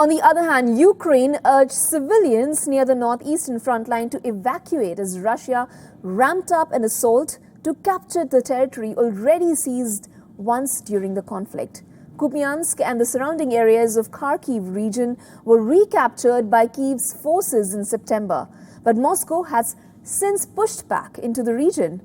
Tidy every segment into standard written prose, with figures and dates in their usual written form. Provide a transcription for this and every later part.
On the other hand, Ukraine urged civilians near the northeastern front line to evacuate as Russia ramped up an assault to capture the territory already seized once during the conflict. Kupiansk and the surrounding areas of Kharkiv region were recaptured by Kyiv's forces in September, but Moscow has since pushed back into the region.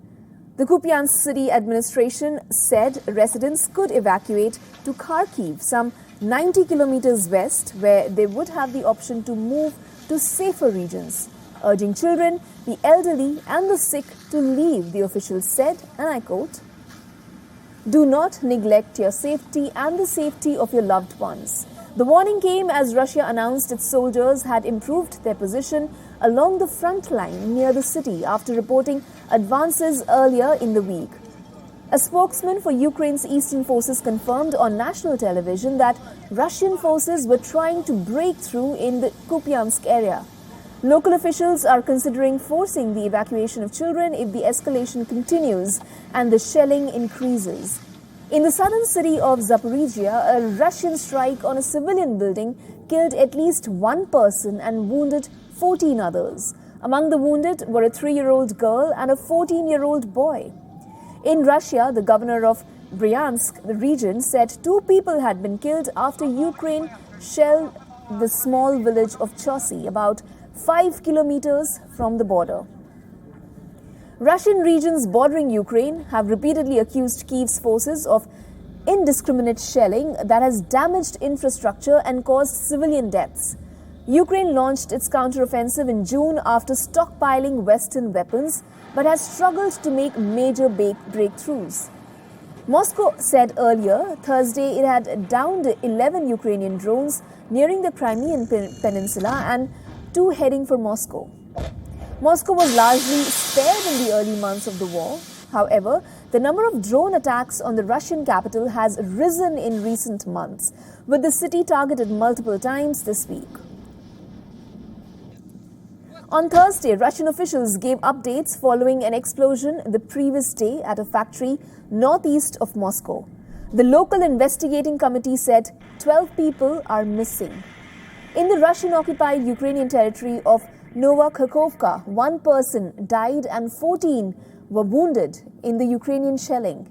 The Kupiansk city administration said residents could evacuate to Kharkiv, some 90 kilometers west, where they would have the option to move to safer regions, urging children, the elderly and the sick to leave, the officials said, and I quote, "Do not neglect your safety and the safety of your loved ones." The warning came as Russia announced its soldiers had improved their position along the front line near the city after reporting advances earlier in the week. A spokesman for Ukraine's eastern forces confirmed on national television that Russian forces were trying to break through in the Kupiansk area. Local officials are considering forcing the evacuation of children if the escalation continues and the shelling increases. In the southern city of Zaporizhia, a Russian strike on a civilian building killed at least one person and wounded 14 others. Among the wounded were a 3-year-old girl and a 14-year-old boy. In Russia, the governor of Bryansk, the region, said 2 people had been killed after Ukraine shelled the small village of Chosy, about 5 kilometers from the border. Russian regions bordering Ukraine have repeatedly accused Kyiv's forces of indiscriminate shelling that has damaged infrastructure and caused civilian deaths. Ukraine launched its counteroffensive in June after stockpiling Western weapons, but has struggled to make major breakthroughs. Moscow said earlier Thursday it had downed 11 Ukrainian drones nearing the Crimean Peninsula and 2 heading for Moscow. Moscow was largely spared in the early months of the war. However, the number of drone attacks on the Russian capital has risen in recent months, with the city targeted multiple times this week. On Thursday, Russian officials gave updates following an explosion the previous day at a factory northeast of Moscow. The local investigating committee said 12 people are missing. In the Russian-occupied Ukrainian territory of Novokharkovka, 1 person died and 14 were wounded in the Ukrainian shelling.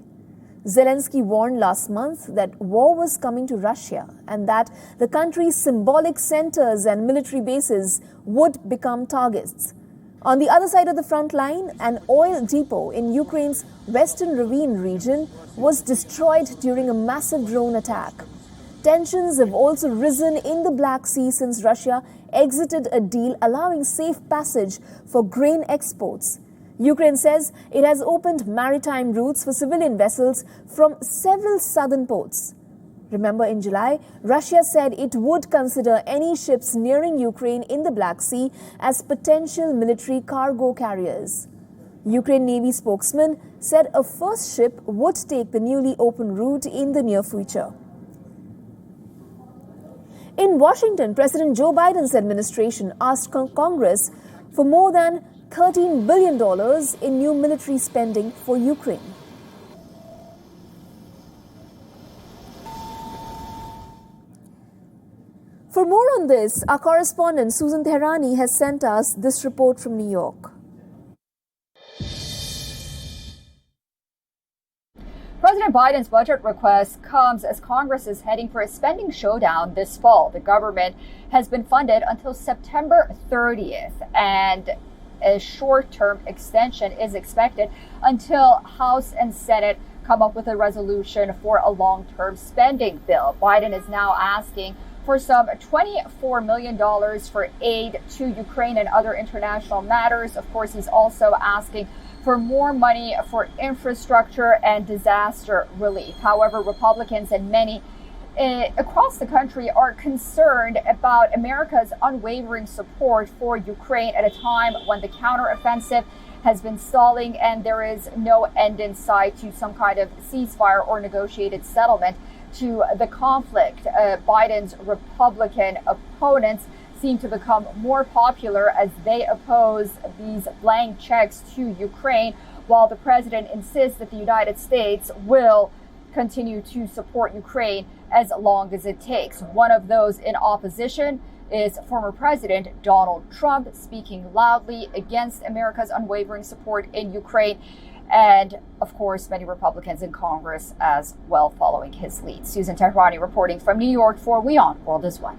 Zelensky warned last month that war was coming to Russia and that the country's symbolic centers and military bases would become targets. On the other side of the front line, an oil depot in Ukraine's western ravine region was destroyed during a massive drone attack. Tensions have also risen in the Black Sea since Russia exited a deal allowing safe passage for grain exports. Ukraine says it has opened maritime routes for civilian vessels from several southern ports. Remember, in July, Russia said it would consider any ships nearing Ukraine in the Black Sea as potential military cargo carriers. Ukraine Navy spokesman said a first ship would take the newly opened route in the near future. In Washington, President Joe Biden's administration asked Congress for more than $13 billion in new military spending for Ukraine. For more on this, our correspondent Susan Tehrani has sent us this report from New York. President Biden's budget request comes as Congress is heading for a spending showdown this fall. The government has been funded until September 30th, and a short-term extension is expected until House and Senate come up with a resolution for a long-term spending bill. Biden is now asking for some $24 million for aid to Ukraine and other international matters. Of course, he's also asking for more money for infrastructure and disaster relief. However, Republicans and many across the country are concerned about America's unwavering support for Ukraine at a time when the counteroffensive has been stalling and there is no end in sight to some kind of ceasefire or negotiated settlement to the conflict. Biden's Republican opponents seem to become more popular as they oppose these blank checks to Ukraine, while the president insists that the United States will continue to support Ukraine as long as it takes. One of those in opposition is former President Donald Trump, speaking loudly against America's unwavering support in Ukraine. And of course, many Republicans in Congress as well following his lead. Susan Tehrani reporting from New York for WION World is One.